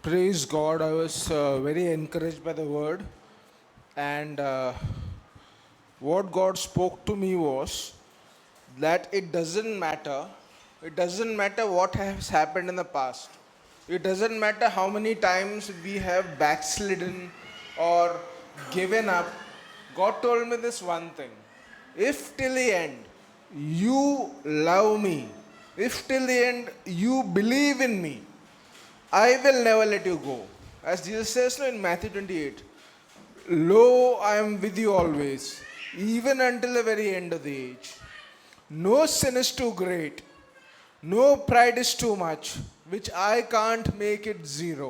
Praise God. I was very encouraged by the word, and what God spoke to me was that it doesn't matter. It doesn't matter what has happened in the past. It doesn't matter how many times we have backslidden or given up. God told me this one thing: if till the end you love me, if till the end you believe in me, I will never let you go. As Jesus says in Matthew 28, lo, I am with you always, even until the very end of the age. No sin is too great, no pride is too much, which I can't make it zero.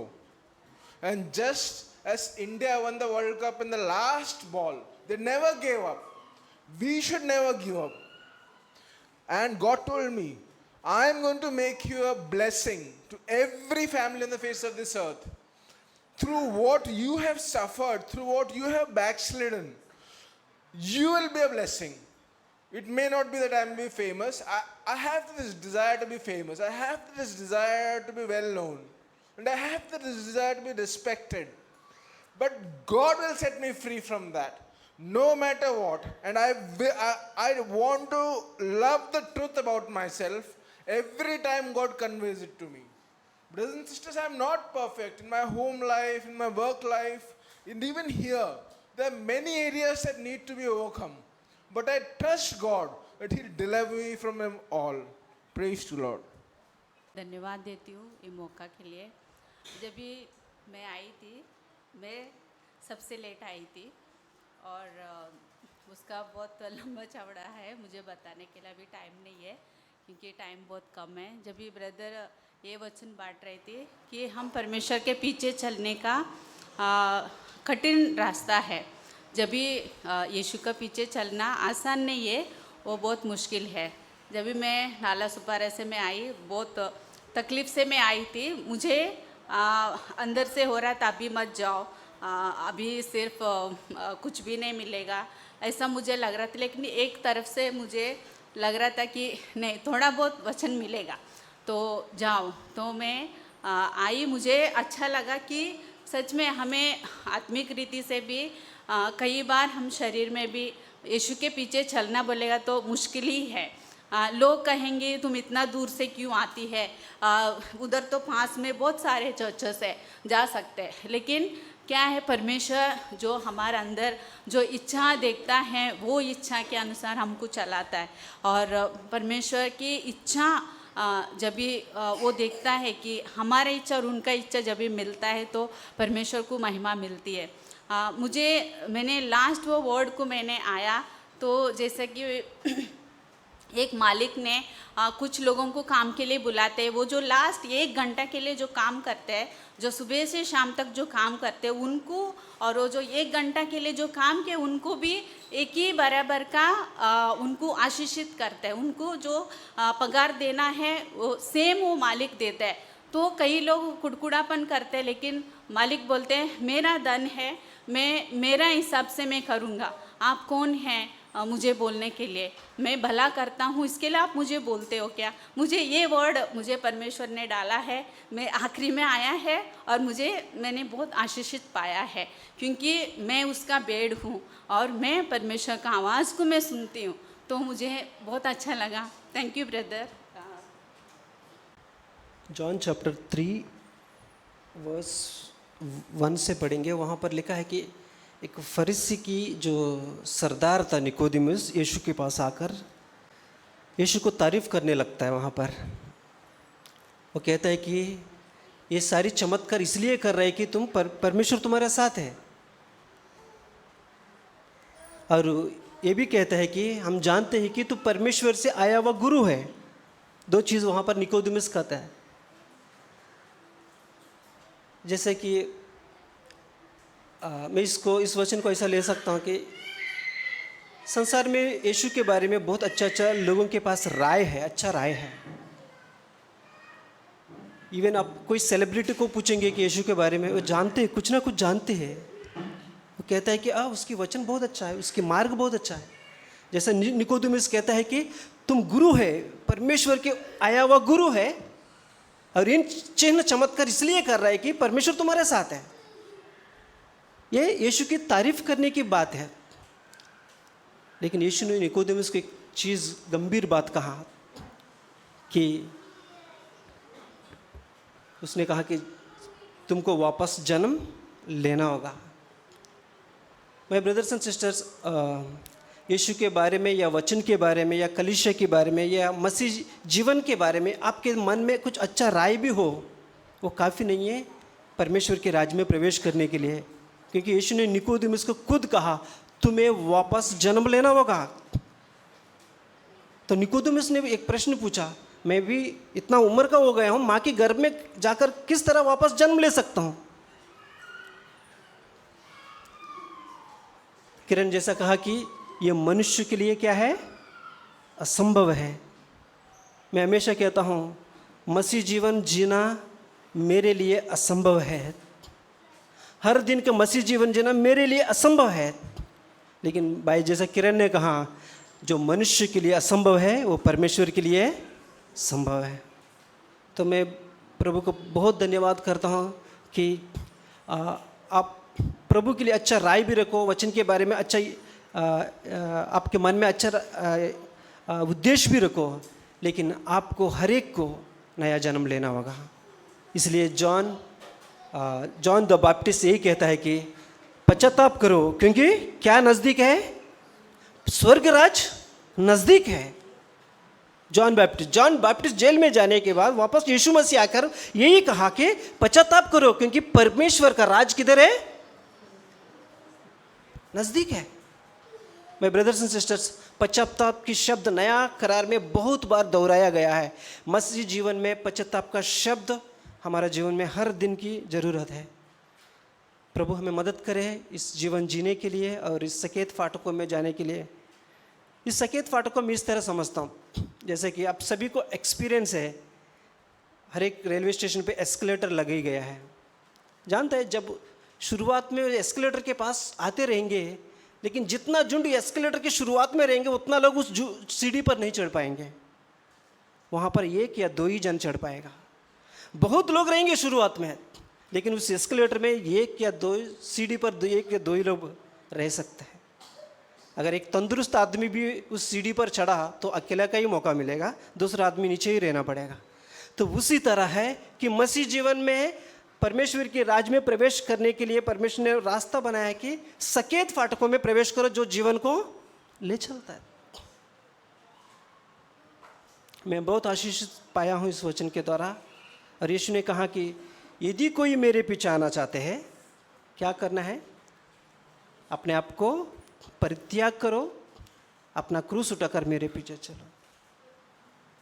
And just as India won the World Cup in the last ball, they never gave up. We should never give up. And God told me, I am going to make you a blessing to every family on the face of this earth. Through what you have suffered, through what you have backslidden, you will be a blessing. It may not be that I will be famous. I have this desire to be famous. I have this desire to be well known. And I have this desire to be respected. But God will set me free from that, no matter what. And I want to love the truth about myself every time God conveys it to me. Brothers and sisters, I am not perfect in my home life, in my work life, and even here. There are many areas that need to be overcome. But I trust God that He'll deliver me from them all. Praise to Lord. धन्यवाद देती हूँ ये मौका के लिए। जब भी मैं आई थी, मैं सबसे लेट आई थी और उसका बहुत लंबा चौड़ा है, मुझे बताने के लिए अभी टाइम नहीं है क्योंकि टाइम बहुत कम है। जब भी ब्रदर ये वचन बांट रहे थे कि हम परमेश्वर के पीछे चलने का कठिन रास्ता है, जब भी यीशु का पीछे चलना आसान नहीं है, वो बहुत मुश्किल है। जब भी मैं नाला सुपारा से मैं आई, बहुत तकलीफ़ से मैं आई थी। मुझे अंदर से हो रहा था अभी मत जाओ, अभी सिर्फ कुछ भी नहीं मिलेगा, ऐसा मुझे लग रहा था। लेकिन एक तरफ से मुझे लग रहा था कि नहीं, थोड़ा बहुत वचन मिलेगा तो जाओ। तो मैं आई, मुझे अच्छा लगा कि सच में हमें आत्मिक रीति से भी कई बार हम शरीर में भी यीशु के पीछे चलना बोलेगा तो मुश्किल ही है। लोग कहेंगे तुम इतना दूर से क्यों आती है, उधर तो पास में बहुत सारे चर्चेस है, जा सकते हैं। लेकिन क्या है, परमेश्वर जो हमारे अंदर जो इच्छा देखता है वो इच्छा के अनुसार हमको चलाता है। और परमेश्वर की इच्छा जब भी वो देखता है कि हमारा इच्छा और उनका इच्छा जब भी मिलता है तो परमेश्वर को महिमा मिलती है। मैंने लास्ट वो वर्ड को मैंने आया तो जैसे कि एक मालिक ने कुछ लोगों को काम के लिए बुलाते हैं, वो जो लास्ट 1 घंटा के लिए जो काम करते हैं, जो सुबह से शाम तक जो काम करते हैं उनको, और वो जो 1 घंटा के लिए जो काम किए उनको भी एक ही बराबर का उनको आशीषित करते हैं। उनको जो पगार देना है वो सेम वो मालिक देता है। तो कई लोग कुड़कुड़ापन करते हैं, लेकिन मालिक बोलते हैं मेरा धन है, मैं मेरा हिसाब से मैं करूँगा, आप कौन हैं मुझे बोलने के लिए, मैं भला करता हूँ इसके लिए आप मुझे बोलते हो क्या। मुझे ये वर्ड मुझे परमेश्वर ने डाला है, मैं आखिरी में आया है और मैंने बहुत आशीषित पाया है क्योंकि मैं उसका बेड़ हूँ और मैं परमेश्वर का आवाज़ को मैं सुनती हूँ, तो मुझे बहुत अच्छा लगा। Thank you brother. John chapter 3 verse 1 से पढ़ेंगे। वहाँ पर लिखा है कि एक फरीसी की जो सरदार था निकोदेमुस, यीशु के पास आकर यीशु को तारीफ़ करने लगता है। वहाँ पर वो कहता है कि ये सारी चमत्कार इसलिए कर रहे हैं कि परमेश्वर तुम्हारे साथ है, और ये भी कहता है कि हम जानते हैं कि तू परमेश्वर से आया हुआ गुरु है। 2 चीज़ वहाँ पर निकोदेमुस कहता है। जैसे कि मैं इस वचन को ऐसा ले सकता हूँ कि संसार में यीशु के बारे में बहुत अच्छा लोगों के पास राय है, अच्छा राय है। इवन आप कोई सेलिब्रिटी को पूछेंगे कि यीशु के बारे में, वो जानते हैं, कुछ ना कुछ जानते हैं। वो कहता है कि उसकी वचन बहुत अच्छा है, उसकी मार्ग बहुत अच्छा है। जैसे निकोदेमुस कहता है कि तुम गुरु है, परमेश्वर के आया हुआ गुरु है, और इन चिन्ह चमत्कार इसलिए कर रहा है कि परमेश्वर तुम्हारे साथ है। ये यीशु की तारीफ करने की बात है। लेकिन यीशु ने निकोदेमुस को एक चीज़, गंभीर बात कहा कि उसने कहा कि तुमको वापस जन्म लेना होगा। माय ब्रदर्स एंड सिस्टर्स, यीशु के बारे में या वचन के बारे में या कलीसिया के बारे में या मसीह जीवन के बारे में आपके मन में कुछ अच्छा राय भी हो, वो काफ़ी नहीं है परमेश्वर के राज्य में प्रवेश करने के लिए। क्योंकि यीशु ने निकोदेमुस को खुद कहा तुम्हें वापस जन्म लेना होगा। तो निकोदेमुस ने भी एक प्रश्न पूछा, मैं भी इतना उम्र का हो गया हूँ, माँ के गर्भ में जाकर किस तरह वापस जन्म ले सकता हूँ? किरण जैसा कहा कि ये मनुष्य के लिए क्या है, असंभव है। मैं हमेशा कहता हूँ मसीह जीवन जीना मेरे लिए असंभव है। हर दिन का मसीह जीवन जीना मेरे लिए असंभव है। लेकिन भाई जैसा किरण ने कहा, जो मनुष्य के लिए असंभव है वो परमेश्वर के लिए संभव है। तो मैं प्रभु को बहुत धन्यवाद करता हूँ कि आप प्रभु के लिए अच्छा राय भी रखो, वचन के बारे में अच्छा आपके मन में अच्छा उद्देश्य भी रखो, लेकिन आपको हर एक को नया जन्म लेना होगा। इसलिए जॉन द बैप्टिस्ट यही कहता है कि पश्चाताप करो क्योंकि क्या नज़दीक है, स्वर्ग राज नज़दीक है। जॉन बैप्टिस्ट जेल में जाने के बाद वापस यीशु मसीह आकर यही कहा कि पश्चाताप करो क्योंकि परमेश्वर का राज किधर है, नज़दीक है। माय ब्रदर्स एंड सिस्टर्स, पश्चाताप की शब्द नया करार में बहुत बार दोहराया गया है। मसीह जीवन में पश्चाताप का शब्द हमारा जीवन में हर दिन की ज़रूरत है। प्रभु हमें मदद करे इस जीवन जीने के लिए और इस सकेत फाटकों में जाने के लिए। इस सकेत फाटकों में इस तरह समझता हूँ, जैसे कि आप सभी को एक्सपीरियंस है, हर एक रेलवे स्टेशन पे एस्केलेटर लगा ही गया है। जानते हैं जब शुरुआत में एस्केलेटर के पास आते रहेंगे, लेकिन जितना झुंड एस्केलेटर की शुरुआत में रहेंगे उतना लोग उस सीढ़ी पर नहीं चढ़ पाएंगे। वहाँ पर एक या दो ही जन चढ़ पाएगा। बहुत लोग रहेंगे शुरुआत में, लेकिन उस एस्केलेटर में एक या दो सीढ़ी पर एक या दो ही लोग रह सकते हैं। अगर एक तंदुरुस्त आदमी भी उस सीढ़ी पर चढ़ा तो अकेला का ही मौका मिलेगा, दूसरा आदमी नीचे ही रहना पड़ेगा। तो उसी तरह है कि मसीह जीवन में परमेश्वर के राज में प्रवेश करने के लिए परमेश्वर ने रास्ता बनाया कि सकेत फाटकों में प्रवेश करो जो जीवन को ले चलता है। मैं बहुत आशीषित पाया हूँ इस वचन के द्वारा। और यीशु ने कहा कि यदि कोई मेरे पीछे आना चाहते हैं, क्या करना है, अपने आप को परित्याग करो, अपना क्रूस उठाकर मेरे पीछे चलो।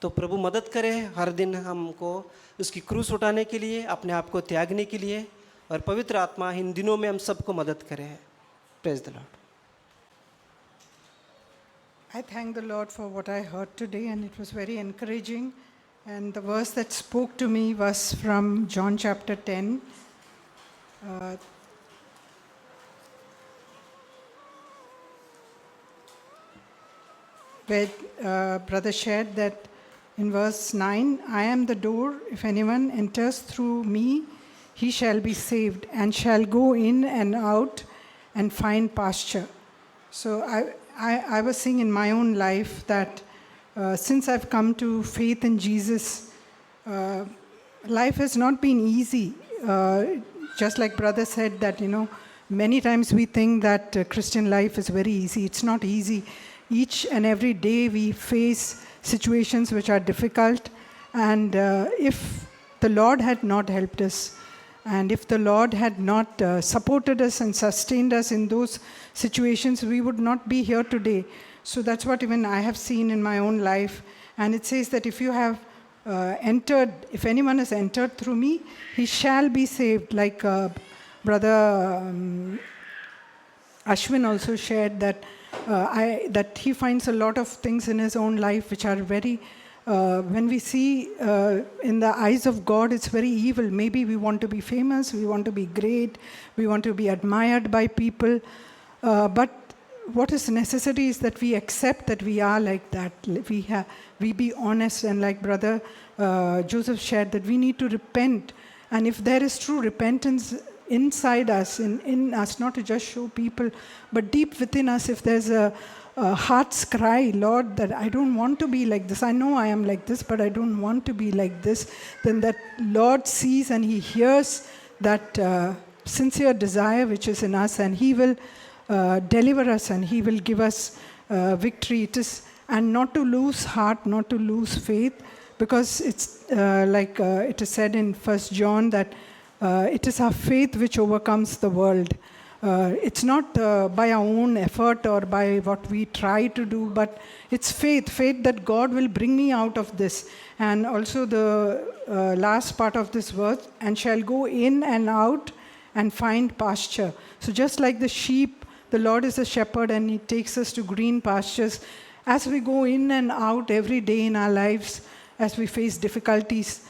तो प्रभु मदद करे हर दिन हमको उसकी क्रूस उठाने के लिए, अपने आप को त्यागने के लिए, और पवित्र आत्मा इन दिनों में हम सबको मदद करे। Praise the Lord. I thank the Lord for what I heard today, and it was very encouraging. And the verse that spoke to me was from John chapter 10. Where brother shared that in verse 9, I am the door. If anyone enters through me, he shall be saved and shall go in and out and find pasture. So I was seeing in my own life that since I've come to faith in Jesus, life has not been easy. Just like brother said that, many times we think that Christian life is very easy. It's not easy. Each and every day we face situations which are difficult, and if the Lord had not helped us, and if the Lord had not supported us and sustained us in those situations, we would not be here today. So that's what even I have seen in my own life. And it says that if you have if anyone has entered through me, he shall be saved. Like brother Ashwin also shared that that he finds a lot of things in his own life which are very, when we see in the eyes of God, it's very evil. Maybe we want to be famous, we want to be great, we want to be admired by people, but what is necessary is that we accept that we are like that. We be honest, and like Brother Joseph shared, that we need to repent. And if there is true repentance inside us, in us, not to just show people, but deep within us, if there's a heart's cry, Lord, that I don't want to be like this. I know I am like this, but I don't want to be like this. Then that Lord sees and He hears that sincere desire which is in us, and He will deliver us, and He will give us victory. It is, and not to lose heart, not to lose faith, because it's like it is said in 1 John that it is our faith which overcomes the world. It's not by our own effort or by what we try to do, but it's faith that God will bring me out of this. And also the last part of this verse, and shall go in and out and find pasture. So just like the sheep, the Lord is a shepherd and He takes us to green pastures. As we go in and out every day in our lives, as we face difficulties,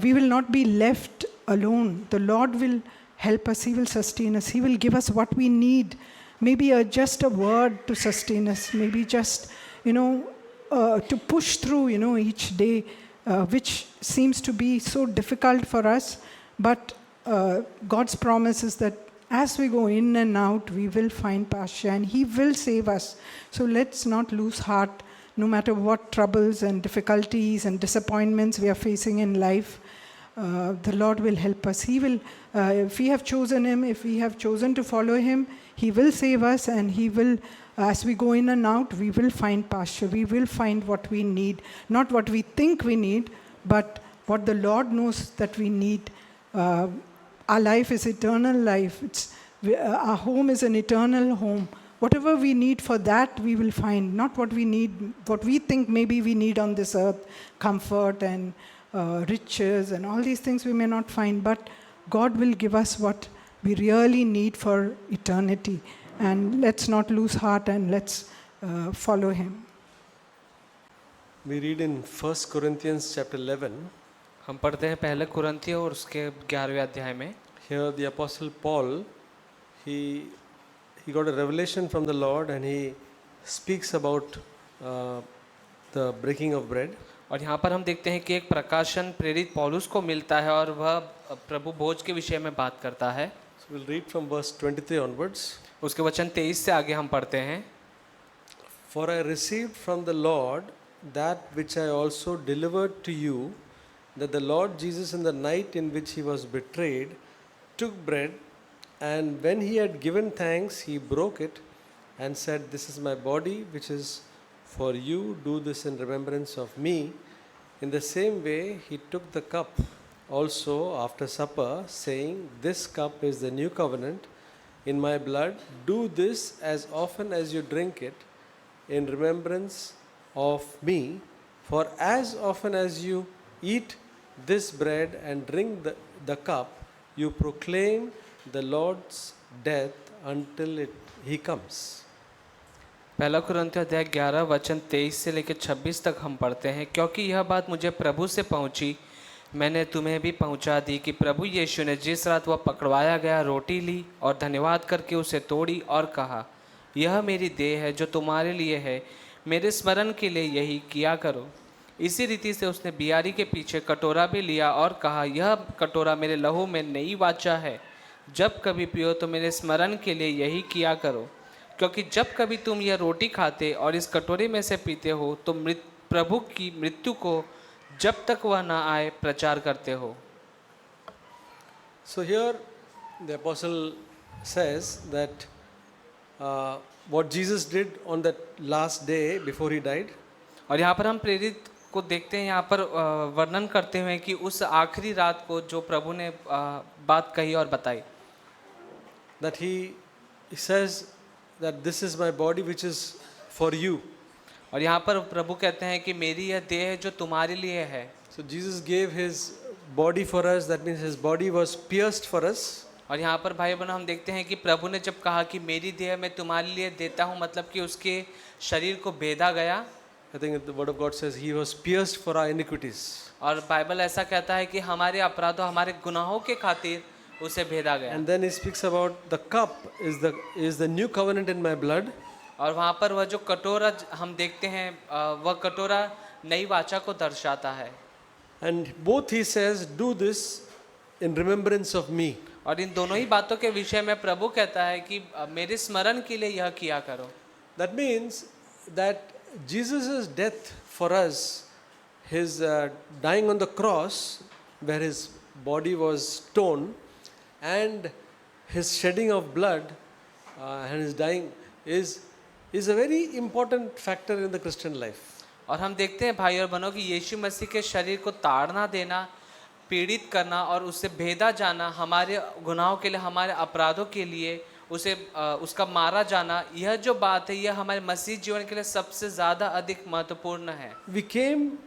we will not be left alone. The Lord will help us. He will sustain us. He will give us what we need. Maybe just a word to sustain us. Maybe just, to push through, each day, which seems to be so difficult for us. But God's promise is that as we go in and out, we will find pasture and He will save us. So let's not lose heart, no matter what troubles and difficulties and disappointments we are facing in life. The Lord will help us. He will, if we have chosen Him, if we have chosen to follow Him, He will save us, and He will, as we go in and out, we will find pasture. We will find what we need. Not what we think we need, but what the Lord knows that we need. Our life is eternal life. Our home is an eternal home. Whatever we need for that, we will find. Not what we need, what we think maybe we need on this earth, comfort and riches and all these things we may not find, but God will give us what we really need for eternity. And let's not lose heart, and let's follow Him. We read in 1 Corinthians chapter 11. हम पढ़ते हैं पहले कुरिन्थियों और उसके 11वें अध्याय में. Here the apostle Paul, he got a revelation from the Lord, and he speaks about the breaking of bread. और यहाँ पर हम देखते हैं कि एक प्रकाशन प्रेरित पौलुस को मिलता है और वह प्रभु भोज के विषय में बात करता है. So we'll read from verse 23 onwards. उसके वचन 23 से आगे हम पढ़ते हैं. For I received from the Lord that which I also delivered to you, that the Lord Jesus, in the night in which He was betrayed, took bread, and when He had given thanks, He broke it and said, "This is my body, which is for you. Do this in remembrance of me." In the same way, He took the cup also after supper, saying, "This cup is the new covenant in my blood. Do this as often as you drink it in remembrance of me. For as often as you eat this bread and drink the cup, you proclaim the Lord's death until He comes." पहला कुरिन्थियों अध्याय 11 वचन 23 से लेकर 26 तक हम पढ़ते हैं. क्योंकि यह बात मुझे प्रभु से पहुंची, मैंने तुम्हें भी पहुंचा दी कि प्रभु यीशु ने जिस रात वह पकड़वाया गया रोटी ली और धन्यवाद करके उसे तोड़ी और कहा, "यह मेरी देह है जो तुम्हारे लिए है, मेरे स्मरण के लिए यही किया करो." इसी रीति से उसने बियारी के पीछे कटोरा भी लिया और कहा, "यह कटोरा मेरे लहू में नई वाचा है. जब कभी पियो तो मेरे स्मरण के लिए यही किया करो. क्योंकि जब कभी तुम यह रोटी खाते और इस कटोरे में से पीते हो तो प्रभु की मृत्यु को जब तक वह ना आए प्रचार करते हो." So here the apostle says that what Jesus did on that last day before He died, और यहाँ पर हम प्रेरित को देखते हैं, यहाँ पर वर्णन करते हुए कि उस आखिरी रात को जो प्रभु ने बात कही और बताई, that he says that this is my body which is for you. और यहाँ पर प्रभु कहते हैं कि मेरी यह देह है जो तुम्हारे लिए है. So Jesus gave His body for us. That means His body was pierced for us. और यहाँ पर भाई बहनों हम देखते हैं कि प्रभु ने जब कहा कि मेरी देह मैं तुम्हारे लिए देता हूँ, मतलब कि उसके शरीर को बेधा गया. I think the word of God says He was pierced for our iniquities. और बाइबल ऐसा कहता है कि हमारे अपराधों, हमारे गुनाहों के खातिर उसे भेदा गया. And then He speaks about the cup is the new covenant in my blood. और वहाँ पर वह जो कटोरा हम देखते हैं वह कटोरा नई वाचा को दर्शाता है। And both he says, do this in remembrance of me. और इन दोनों ही बातों के विषय में प्रभु कहता है कि मेरे स्मरण के लिए यह किया करो। That means that Jesus' death for us, his dying on the cross, where his body was torn, and his shedding of blood and his dying is a very important factor in the Christian life. और हम देखते हैं भाई और बहनों कि यीशु मसीह के शरीर को ताड़ना देना, पीड़ित करना और उससे भेदा जाना, हमारे गुनाहों के लिए, हमारे अपराधों के लिए उसे उसका मारा जाना, यह जो बात है यह हमारे मसीह जीवन के लिए सबसे ज़्यादा अधिक महत्वपूर्ण है। We came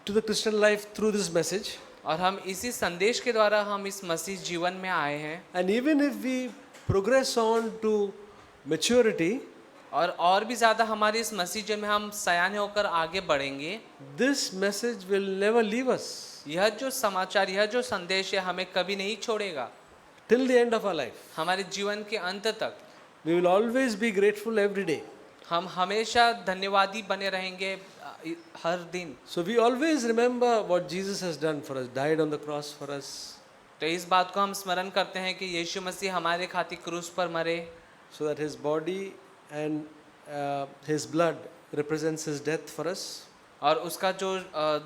to the Christian life through this message, और हम इसी संदेश के द्वारा हम इस मसीह जीवन में आए हैं। and even if we progress on to maturity, और भी ज़्यादा हमारी इस मसीह जीवन में हम सयाने होकर आगे बढ़ेंगे, this message will never leave us यह जो समाचार, यह जो संदेश है हमें कभी नहीं छोड़ेगा till the end of our life. हमारे जीवन के अंत तक। We will always be grateful every day. हम हमेशा धन्यवादी बने रहेंगे हर दिन। So we always remember what Jesus has done for us, died on the cross for us, तो इस बात को हम स्मरण करते हैं कि यीशु मसीह हमारे खातिर क्रूस पर मरे, so that his body and his blood represents his death for us. और उसका जो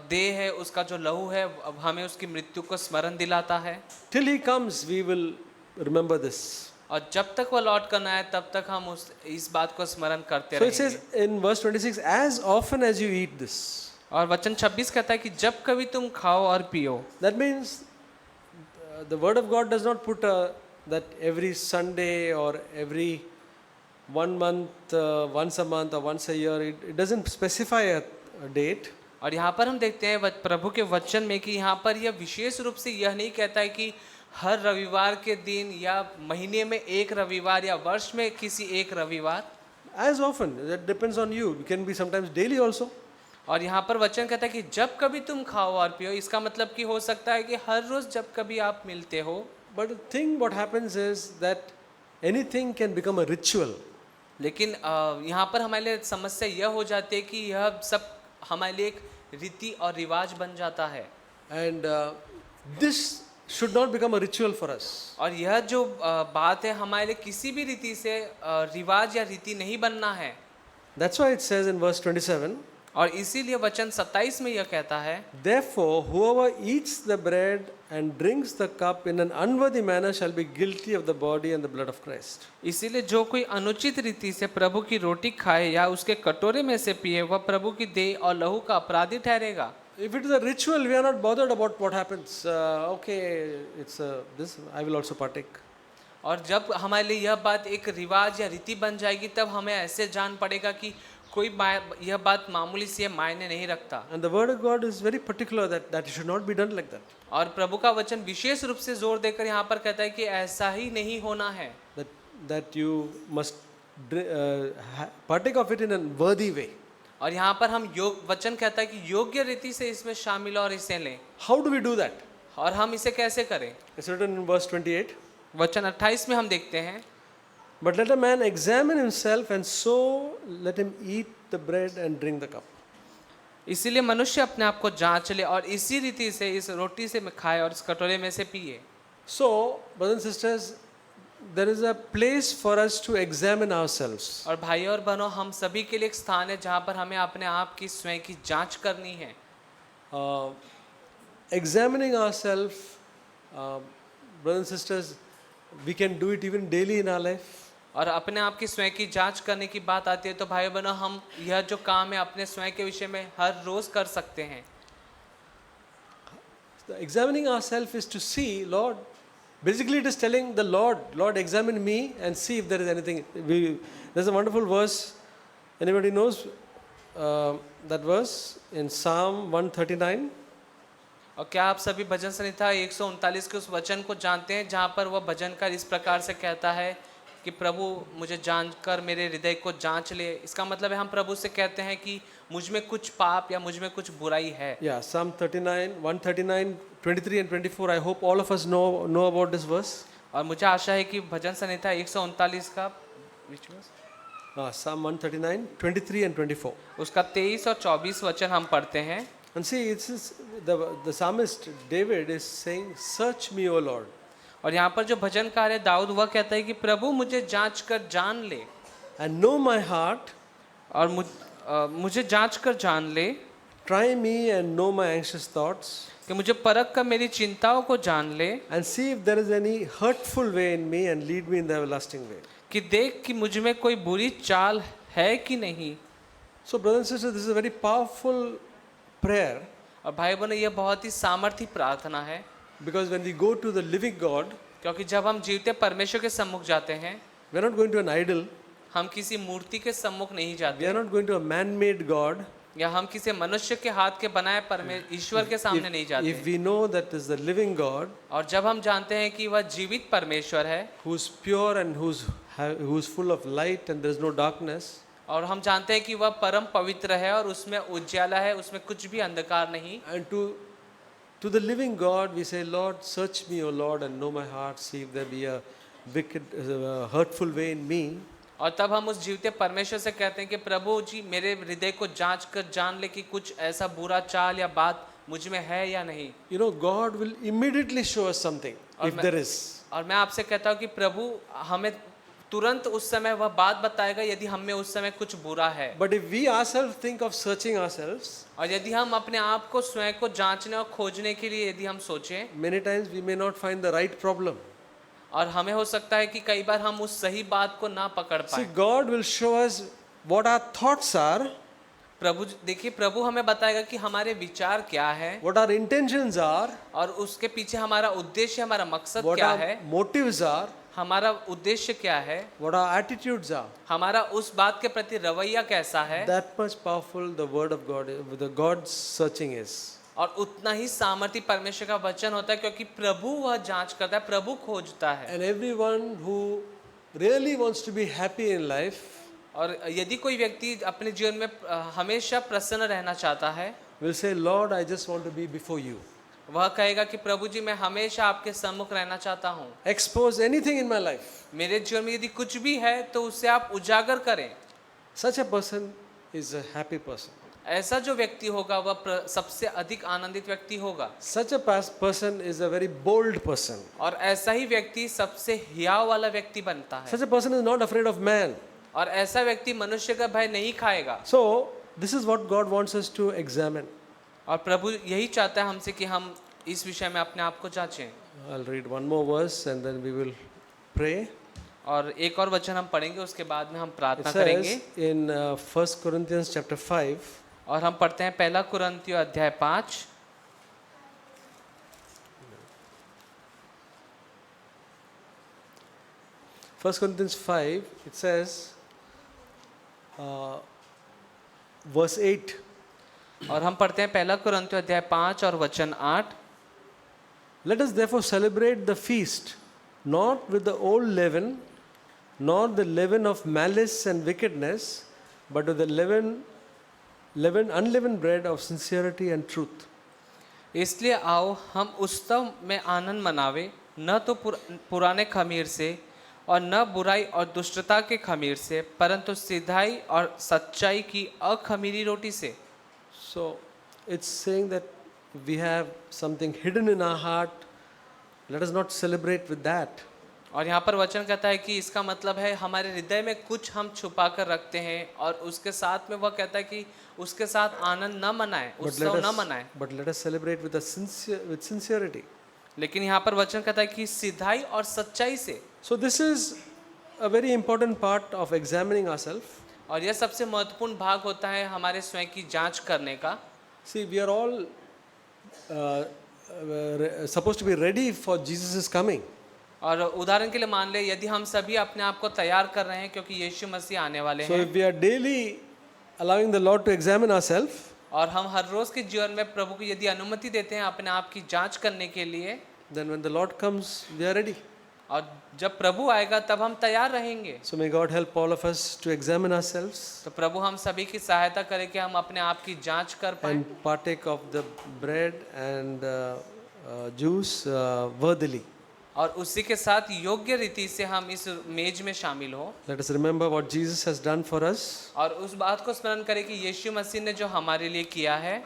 देह है, उसका जो लहू है, अब हमें उसकी मृत्यु को स्मरण दिलाता है। Till he comes, we will remember this. और जब तक वह लौट कर आए तब तक हम इस बात को स्मरण करते So it says रहेंगे। in verse 26, as often as you eat this. और वचन 26 कहता है कि जब कभी तुम खाओ और पियो। That means the word of God does not put that every Sunday or every 1 month, once a month or once a year. It doesn't specify a date. और यहाँ पर हम देखते हैं प्रभु के वचन में कि यहाँ पर यह विशेष रूप से यह नहीं कहता है कि हर रविवार के दिन या महीने में एक रविवार या वर्ष में किसी एक रविवार। As often, that depends on you. It can be sometimes daily also. और यहाँ पर वचन कहता है कि जब कभी तुम खाओ और पियो, इसका मतलब कि हो सकता है कि हर रोज जब कभी आप मिलते हो। But the thing what happens is that anything can become a ritual. लेकिन यहाँ पर हमारे लिए समस्या यह हो जाती है कि यह सब हमारे लिए एक रीति और रिवाज बन जाता है। And this should not become a ritual for us. और यह जो बात है हमारे लिए किसी भी रीति से रिवाज या रीति नहीं बनना है। That's why it says in verse 27, और इसीलिए वचन 27 में यह कहता है, therefore whoever eats the bread and drinks the cup in an unworthy manner shall be guilty of the body and the blood of Christ. इसीलिए जो कोई अनुचित रीति से प्रभु की रोटी खाए या उसके कटोरे में से पिए, वह प्रभु की देह और लहू का अपराधी ठहरेगा। If it is a ritual, we are not bothered about what happens. Okay, it's this, I will also partake. और जब हमारे लिए यह बात एक रिवाज या रीति बन जाएगी, तब हमें ऐसे जान पड़ेगा कि कोई यह बात मामूली सी मायने नहीं रखता। And the word of God is very particular that it should not be done like that. और प्रभु का वचन विशेष रूप से जोर देकर यहाँ पर कहता है कि ऐसा ही नहीं होना है। That you must partake of it in a worthy way. और यहाँ पर हम वचन कहता है कि योग्य रीति से इसमें शामिल और इसे लें। How do we do that? और हम इसे कैसे करें? It's written in verse 28. वचन 28 में हम देखते हैं, But let a man examine himself, and so let him eat the bread and drink the cup. इसीलिए मनुष्य अपने आप को जांच ले और इसी रीति से इस रोटी से खाए और इस कटोरे में से पिए। So, brothers and sisters, there is a place for us to examine ourselves. और भाई और बहनों, हम सभी के लिए एक स्थान है जहाँ पर हमें अपने आप की स्वयं की जांच करनी है। Examining ourselves, brothers and sisters, we can do it even daily in our life. और अपने आप की स्वयं की जांच करने की बात आती है तो भाई बहनों, हम यह जो काम है अपने स्वयं के विषय में हर रोज कर सकते हैं। Examining ourselves is to see, Lord, basically it is telling the Lord, examine me and see if there is anything. There's a wonderful verse. Anybody knows that verse in Psalm 139? और क्या आप सभी भजन संहिता 139 के उस वचन को जानते हैं जहाँ पर वह भजनकार इस प्रकार से कहता है कि प्रभु मुझे जानकर मेरे हृदय को जांच ले। इसका मतलब है हम प्रभु से कहते हैं कि मुझ में कुछ पाप या मुझ में कुछ बुराई है। Yeah, Psalm 139, 23 and 24. I hope all of us know about this verse. और मुझे आशा है कि भजन संहिता 139 का Psalm 139, 23 and 24. उसका 23 और 24 वचन हम पढ़ते हैं। And see, it's the psalmist David is saying, "Search me, O Lord, और यहाँ पर जो भजनकार है दाऊद वह कहता है कि प्रभु मुझे जांच कर जान ले, and know my heart. और मुझे जांच कर जान ले, Try me and know my anxious thoughts, कि मुझे परख कर मेरी चिंताओं को जान ले, and see if there is any hurtful way in me, and lead me in the everlasting way." कि देख कि मुझ में कोई बुरी चाल है कि नहीं। So, brothers and sisters, this is a very powerful prayer, और भाई बहनों यह बहुत ही सामर्थी प्रार्थना है, because when we go to the living God, क्योंकि जब हम जीवते परमेश्वर के सम्मुख जाते हैं, we are not going to an idol, हम किसी मूर्ति के सम्मुख नहीं we जाते, are not going to a man-made God. या हम किसी मनुष्य के हाथ के बनाए ईश्वर के सामने नहीं If जाते। we know that is the living God, और जब हम जानते हैं कि वह जीवित परमेश्वर है, who's pure and who's full of light and there is no darkness, और हम जानते हैं कि वह परम पवित्र है और उसमें उज्याला है, उसमें कुछ भी अंधकार नहीं, and to the living God we say, Lord, search me, O Lord, and know my heart, see if there be a wicked, hurtful way in me. और तब हम उस जीवते परमेश्वर से कहते हैं कि प्रभु जी मेरे हृदय को जांच कर जान ले कि कुछ ऐसा बुरा चाल या बात मुझ में है या नहीं। You know, God will immediately show us something if there is. और मैं आपसे कहता हूँ कि प्रभु हमें तुरंत उस समय वह बात बताएगा यदि हम में उस समय कुछ बुरा है। But if we ourselves think of searching ourselves, और यदि हम अपने आप को स्वयं को जांचने और खोजने के लिए यदि हम सोचें, many times we may not find the right problem. और हमें हो सकता है कि कई बार हम उस सही बात को ना पकड़ See, पाए। God will show us what our thoughts are, प्रभु देखिए, प्रभु हमें बताएगा कि हमारे विचार क्या है, what our intentions are, और उसके पीछे हमारा उद्देश्य, हमारा मकसद what क्या our है, motives are, हमारा उद्देश्य क्या है, what our attitudes are. हमारा उस बात के प्रति रवैया कैसा है। That much powerful the word of God, the God's searching is. और उतना ही सामर्थी परमेश्वर का वचन होता है, क्योंकि प्रभु वह जांच करता है, प्रभु खोजता है। And everyone who really wants to be happy in life और यदि कोई व्यक्ति अपने जीवन में हमेशा प्रसन्न रहना चाहता है, will say, Lord, I just want to be before you. वह कहेगा कि प्रभु जी मैं हमेशा आपके सम्मुख रहना चाहता हूँ। Expose anything in my life. मेरे जीवन में यदि कुछ भी है तो उसे आप उजागर करें। Such a person is a happy person. ऐसा जो व्यक्ति होगा वह सबसे अधिक आनंदित व्यक्ति होगा। Such a person is a very bold person. और ऐसा ही व्यक्ति सबसे हियाव वाला व्यक्ति बनता है। Such a person is not afraid of man. और ऐसा व्यक्ति मनुष्य का भय नहीं खाएगा। So, this is what God wants us to examine. और प्रभु यही चाहता है हमसे कि हम इस विषय में अपने आप को जांचें। I'll read one more verse and then we will pray. और एक और वचन हम पढ़ेंगे, उसके बाद में हम It प्रार्थना करेंगे। says in 1 Corinthians chapter 5, और हम पढ़ते हैं पहला कुरिन्थियों अध्याय 5। First Corinthians 5, it says, verse 8, और हम पढ़ते हैं पहला कुरिन्थियों अध्याय 5 और वचन 8। let us therefore celebrate the feast, not with the old leaven, nor the leaven of malice and wickedness, but with the unleavened bread of sincerity and truth. इसलिए आओ हम उत्सव में आनंद मनावे, न तो पुराने खमीर से और न बुराई और दुष्टता के खमीर से, परंतु सिधाई और सच्चाई की अखमीरी रोटी से। So it's saying that we have something hidden in our heart. Let us not celebrate with that. और यहाँ पर वचन कहता है कि इसका मतलब है हमारे हृदय में कुछ हम छुपा कर रखते हैं, और उसके साथ में वह कहता है कि उसके साथ आनंद न मनाएं, उत्सव न मनाएं। But let us celebrate with sincerity. लेकिन यहाँ पर वचन कहता है कि सिधाई और सच्चाई से। So this is a very important part of examining ourselves. और यह सबसे महत्वपूर्ण भाग होता है हमारे स्वयं की जांच करने का। See, we are all supposed to be ready for Jesus' coming. और उदाहरण के लिए मान ले यदि हम सभी अपने आप को तैयार कर रहे हैं क्योंकि यीशु मसीह आने वाले So हैं, if we are daily allowing the Lord to examine ourselves, और हम हर रोज के जीवन में प्रभु को यदि अनुमति देते हैं अपने आप की जांच करने के लिए, then when the Lord comes, we are ready. और जब प्रभु आएगा तब हम तैयार रहेंगे। So may God help all of us to examine ourselves तो प्रभु हम सभी की सहायता करे कि हम अपने आप की जांच कर पाएं and partake of the bread and juice worthily. और उसी के साथ योग्य रीति से हम इस मेज में शामिल हो। Let us remember what Jesus has done for us, और उस बात को स्मरण करें कि यीशु मसीह ने जो हमारे लिए किया है,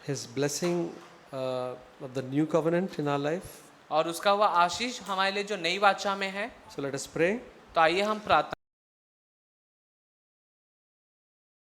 His blessing of the new covenant in our life. और उसका वह आशीष हमारे लिए जो नई वाचा में है। So let us pray. तो आइए हम प्रार्थना